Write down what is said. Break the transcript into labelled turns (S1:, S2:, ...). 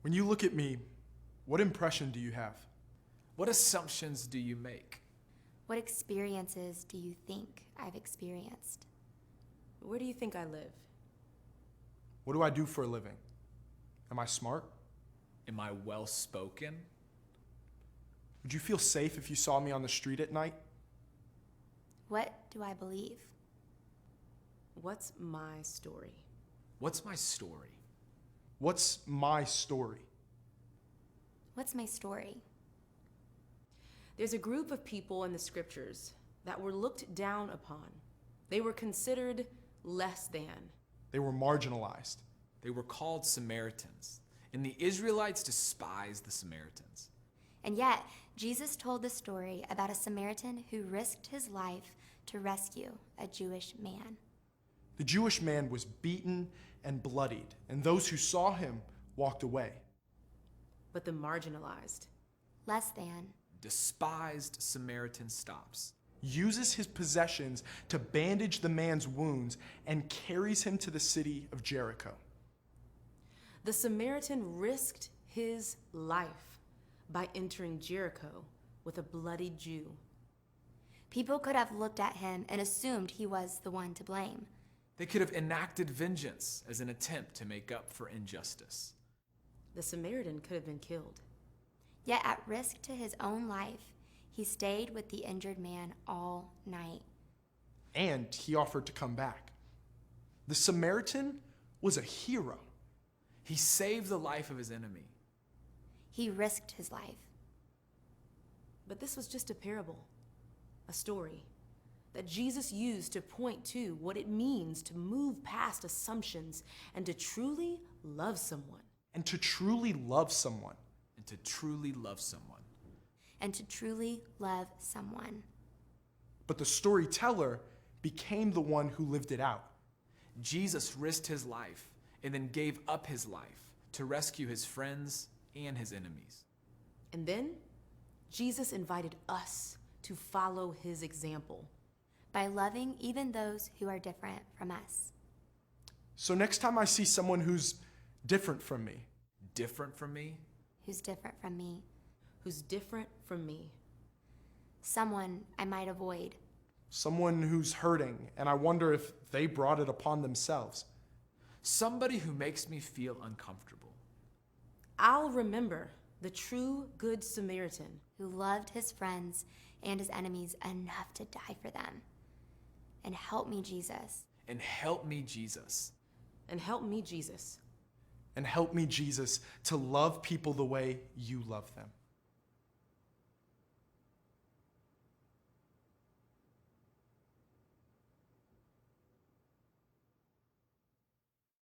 S1: When you look at me, what impression do you have?
S2: What assumptions do you make?
S3: What experiences do you think I've experienced?
S4: Where do you think I live?
S1: What do I do for a living? Am I smart?
S2: Am I well-spoken?
S1: Would you feel safe if you saw me on the street at night?
S3: What do I believe?
S4: What's my story?
S2: What's my story?
S1: What's my story?
S3: What's my story?
S4: There's a group of people in the scriptures that were looked down upon. They were considered less than.
S1: They were marginalized.
S2: They were called Samaritans, and the Israelites despised the Samaritans.
S3: And yet, Jesus told the story about a Samaritan who risked his life to rescue a Jewish man.
S1: The Jewish man was beaten and bloodied, and those who saw him walked away.
S4: But the marginalized,
S3: Less than,
S2: Despised Samaritan stops.
S1: Uses his possessions to bandage the man's wounds and carries him to the city of Jericho.
S4: the Samaritan risked his life by entering Jericho with a bloody Jew.
S3: people could have looked at him and assumed he was the one to blame.
S2: They could have enacted vengeance as an attempt to make up for injustice.
S4: The Samaritan could have been killed.
S3: Yet at risk to his own life, he stayed with the injured man all night.
S1: And he offered to come back. The Samaritan was a hero.
S2: He saved the life of his enemy.
S3: He risked his life.
S4: But this was just a parable, a story that Jesus used to point to what it means to move past assumptions and to truly love someone.
S1: And to truly love someone.
S2: And to truly love someone.
S3: And to truly love someone.
S1: But the storyteller became the one who lived it out.
S2: Jesus risked his life and then gave up his life to rescue his friends and his enemies.
S4: And then Jesus invited us to follow his example.
S3: By loving even those who are different from us.
S1: So next time I see someone who's different from me,
S2: Different from me?
S3: Who's different from me.
S4: Who's different from me.
S3: Someone I might avoid.
S1: someone who's hurting, and I wonder if they brought it upon themselves,
S2: Somebody who makes me feel uncomfortable.
S4: I'll remember the true Good Samaritan.
S3: Who loved his friends and his enemies enough to die for them. And help me, Jesus.
S2: And help me, Jesus.
S4: And help me, Jesus.
S1: and help me, Jesus, to love people the way you love them.